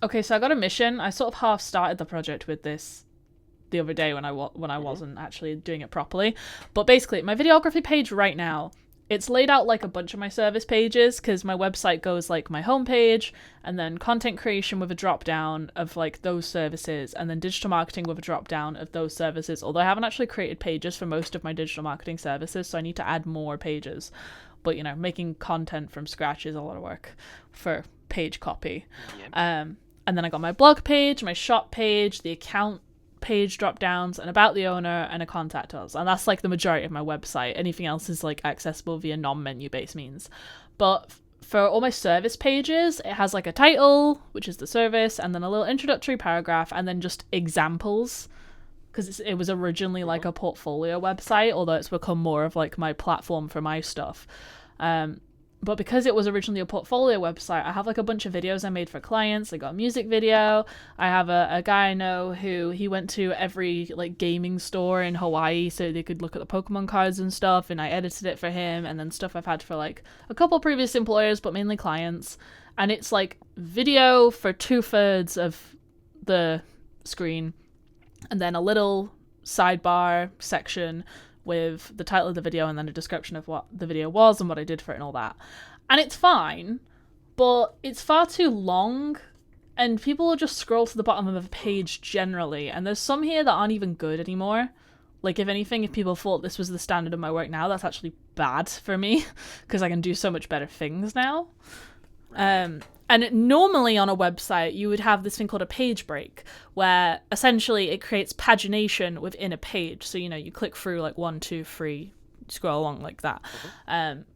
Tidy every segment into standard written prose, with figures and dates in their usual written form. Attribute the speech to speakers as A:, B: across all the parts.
A: Okay, so I got a mission. I sort of half started the project with this the other day when I wasn't actually doing it properly. But basically, my videography page right now, it's laid out like a bunch of my service pages because my website goes like my homepage and then content creation with a drop down of like those services and then digital marketing with a drop down of those services. Although I haven't actually created pages for most of my digital marketing services, so I need to add more pages. But making content from scratch is a lot of work for page copy.
B: Yeah.
A: And then I got my blog page, my shop page, the account page drop downs, and about the owner and a contact us. And that's like the majority of my website. Anything else is like accessible via non-menu based means. But for all my service pages, it has like a title, which is the service, and then a little introductory paragraph, and then just examples. Because it was originally like a portfolio website, although it's become more of like my platform for my stuff. But because it was originally a portfolio website, I have like a bunch of videos I made for clients. I got a music video. I have a guy I know who he went to every like gaming store in Hawaii so they could look at the Pokemon cards and stuff, and I edited it for him, and then stuff I've had for like a couple previous employers, but mainly clients. And it's like video for 2/3 of the screen, and then a little sidebar section with the title of the video and then a description of what the video was and what I did for it and all that. And it's fine, but it's far too long and people will just scroll to the bottom of a page generally, and there's some here that aren't even good anymore. Like, if anything, if people thought this was the standard of my work now, that's actually bad for me because I can do so much better things now. And normally on a website, you would have this thing called a page break, where essentially it creates pagination within a page. So, you click through like 1, 2, 3, scroll along like that.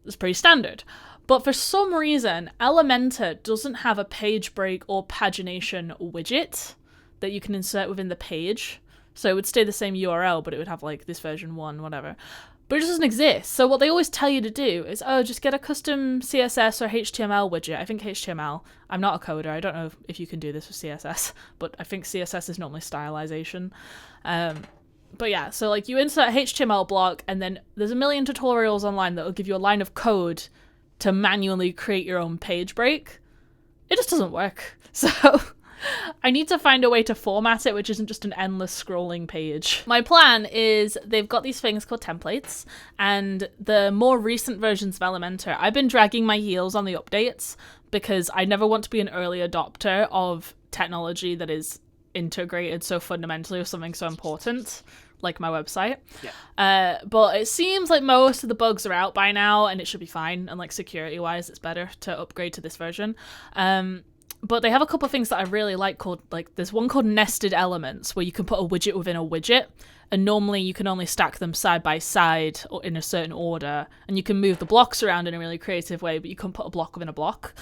A: It's pretty standard. But for some reason, Elementor doesn't have a page break or pagination widget that you can insert within the page. So it would stay the same URL, but it would have like this version 1, whatever. But it doesn't exist. So what they always tell you to do is, just get a custom CSS or HTML widget. I think HTML. I'm not a coder. I don't know if you can do this with CSS, but I think CSS is normally stylization. But yeah, so like you insert HTML block, and then there's a million tutorials online that will give you a line of code to manually create your own page break. It just doesn't work. So I need to find a way to format it which isn't just an endless scrolling page. My plan is they've got these things called templates, and the more recent versions of Elementor, I've been dragging my heels on the updates because I never want to be an early adopter of technology that is integrated so fundamentally with something so important like my website.
B: Yeah.
A: But it seems like most of the bugs are out by now and it should be fine, and like security wise it's better to upgrade to this version. But they have a couple of things that I really like called, like, there's one called nested elements where you can put a widget within a widget, and normally you can only stack them side by side or in a certain order, and you can move the blocks around in a really creative way, but you can put a block within a block,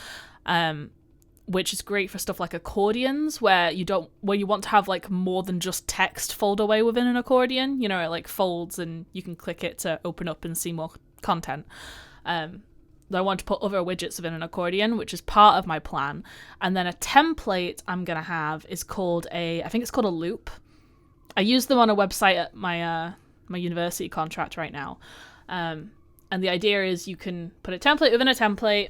A: which is great for stuff like accordions where you want to have like more than just text fold away within an accordion. It like folds and you can click it to open up and see more content. I want to put other widgets within an accordion, which is part of my plan. And then a template I'm going to have is called I think it's called a loop. I use them on a website at my university contract right now. And the idea is you can put a template within a template,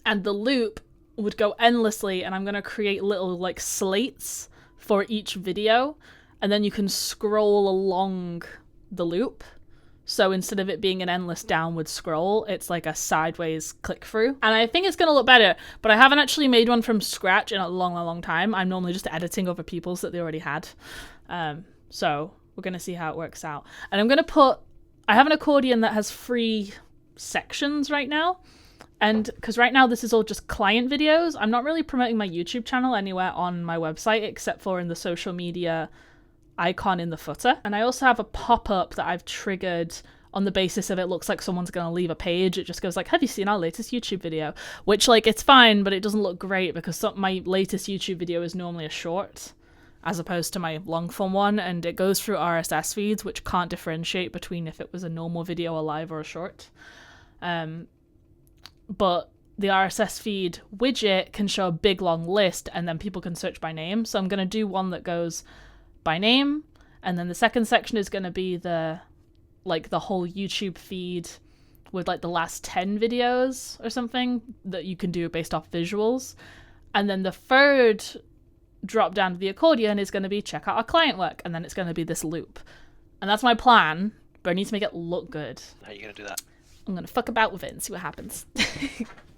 A: and the loop would go endlessly, and I'm going to create little like slates for each video, and then you can scroll along the loop. So instead of it being an endless downward scroll, it's like a sideways click through. And I think it's going to look better, but I haven't actually made one from scratch in a long, long time. I'm normally just editing over people's that they already had. So we're going to see how it works out. And I have an accordion that has 3 sections right now. And because right now this is all just client videos, I'm not really promoting my YouTube channel anywhere on my website except for in the social media icon in the footer. And I also have a pop-up that I've triggered on the basis of it looks like someone's going to leave a page. It just goes like, have you seen our latest YouTube video? Which, like, it's fine, but it doesn't look great because my latest YouTube video is normally a short as opposed to my long form one, and it goes through RSS feeds which can't differentiate between if it was a normal video, a live, or a short. But the RSS feed widget can show a big long list and then people can search by name. So I'm going to do one that goes by name, and then the second section is going to be the whole YouTube feed with like the last 10 videos or something that you can do based off visuals. And then the third drop down to the accordion is going to be check out our client work. And then it's going to be this loop. And that's my plan, but I need to make it look good.
B: How are you going to do that?
A: I'm going to fuck about with it and see what happens.